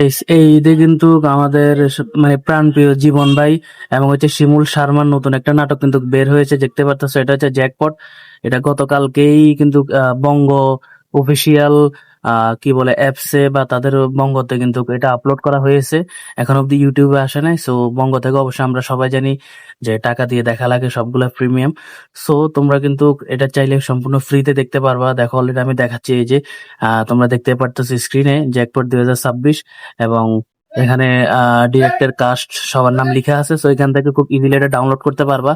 এই ঈদে কিন্তু আমাদের মানে প্রাণপ্রিয় জীবন ভাই এবং হচ্ছে শিমুল শারমার নতুন একটা নাটক কিন্তু বের হয়েছে, দেখতে পারতেছো, এটা হচ্ছে জ্যাকপট। এটা গতকালকেই কিন্তু বঙ্গ অফিসিয়াল কি বলে অ্যাপসে বা তাদের বঙ্গতে কিন্তু এটা আপলোড করা হয়েছে। এখন অব্দি ইউটিউবে আসে নাই, সো বঙ্গ থেকে অবশ্যই আমরা সবাই জানি যে টাকা দিয়ে দেখা লাগে সবগুলা প্রিমিয়াম। সো তোমরা কিন্তু এটা চাইলে সম্পূর্ণ ফ্রিতে দেখতে পারবা। দেখো অলরেডি আমি দেখাচ্ছি, এই যে তোমরা দেখতে পারতেছো স্ক্রিনে জ্যাকপট 2026, এবং এখানে ডিরেক্টর কাস্ট সবার নাম লিখা আছে। সো এখান থেকে খুব ইজিলি এটা ডাউনলোড করতে পারবা।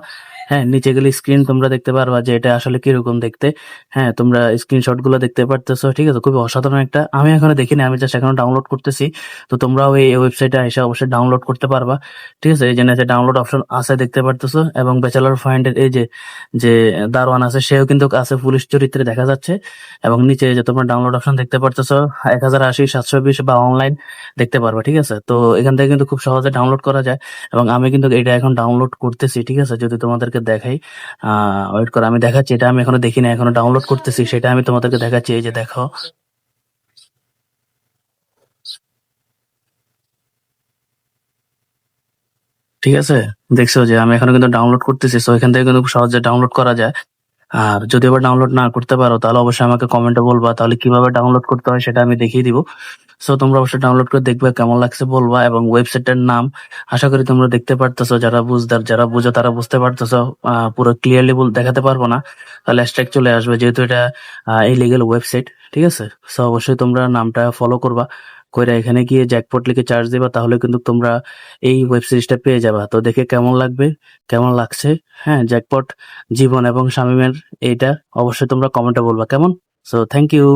হ্যাঁ, নিচে গেলে স্ক্রিন তোমরা দেখতে পারবা যে এটা আসলে কিরকম দেখতে। হ্যাঁ, তোমরা স্ক্রিনশট গুলো দেখতে পারতেছো, ঠিক আছে? খুবই অসাধারণ একটা, আমি এখনো দেখিনি, আমি জাস্ট এখনো ডাউনলোড করতেছি। তো তোমরাও এই ওয়েবসাইটে এসে অবশ্যই ডাউনলোড করতে পারবা। ঠিক আছে, এই যে ডাউনলোড অপশন আছে দেখতে পারতেছো, এবং ব্যাচেলর ফাইন্ডের এই যে যে দারোয়ান আছে সেও কিন্তু আছে পুলিশ চরিত্রে দেখা যাচ্ছে। এবং নিচে যে তোমরা ডাউনলোড অপশন দেখতে পারতেছো 1080, 720 বা অনলাইন দেখতে পারবা। ঠিক আছে, তো এখান থেকে কিন্তু খুব সহজে ডাউনলোড করা যায়, এবং আমি কিন্তু এটা এখন ডাউনলোড করতেছি। ঠিক আছে, যদি তোমাদেরকে দেখাই, ওয়েট করো, আমি দেখাচ্ছি। এটা আমি এখনো দেখি না, এখনো ডাউনলোড করতেছি, সেটা আমি তোমাদেরকে দেখাচ্ছি। এই যে দেখো, ঠিক আছে, দেখছো যে আমি এখনো কিন্তু ডাউনলোড করতেছি। সো এখান থেকে কিন্তু খুব সহজে ডাউনলোড করা যায়। আর যদি আবার ডাউনলোড না করতে পারো তাহলে অবশ্যই আমাকে কমেন্টে বলবা, তাহলে কিভাবে ডাউনলোড করতে হয় সেটা আমি দেখিয়ে দিব। সো তোমরা অবশ্যই ডাউনলোড করে দেখবে, কেমন লাগছে বলবা। এবং ওয়েবসাইটের নাম আশা করি তোমরা দেখতে পারতেছো, যারা বুঝদার যারা বুঝো তারা বুঝতে পারতেছো। পুরো ক্লিয়ারলি দেখাতে পারবো না, তাহলে স্ট্রাইক চলে আসবে, যেহেতু এটা ইলিগেল ওয়েবসাইট। ঠিক আছে, সো অবশ্যই তোমরা নামটা ফলো করবা, কইরা এখানে গিয়ে জ্যাকপট লিখে চার্জ দিবা, তাহলে কিন্তু তোমরা এই ওয়েব সিরিজটা পেয়ে যাবা। তো দেখে কেমন লাগবে, কেমন লাগছে, হ্যাঁ, জ্যাকপট জীবন এবং শামীমের এইটা অবশ্যই তোমরা কমেন্টে বলবা কেমন। So thank you.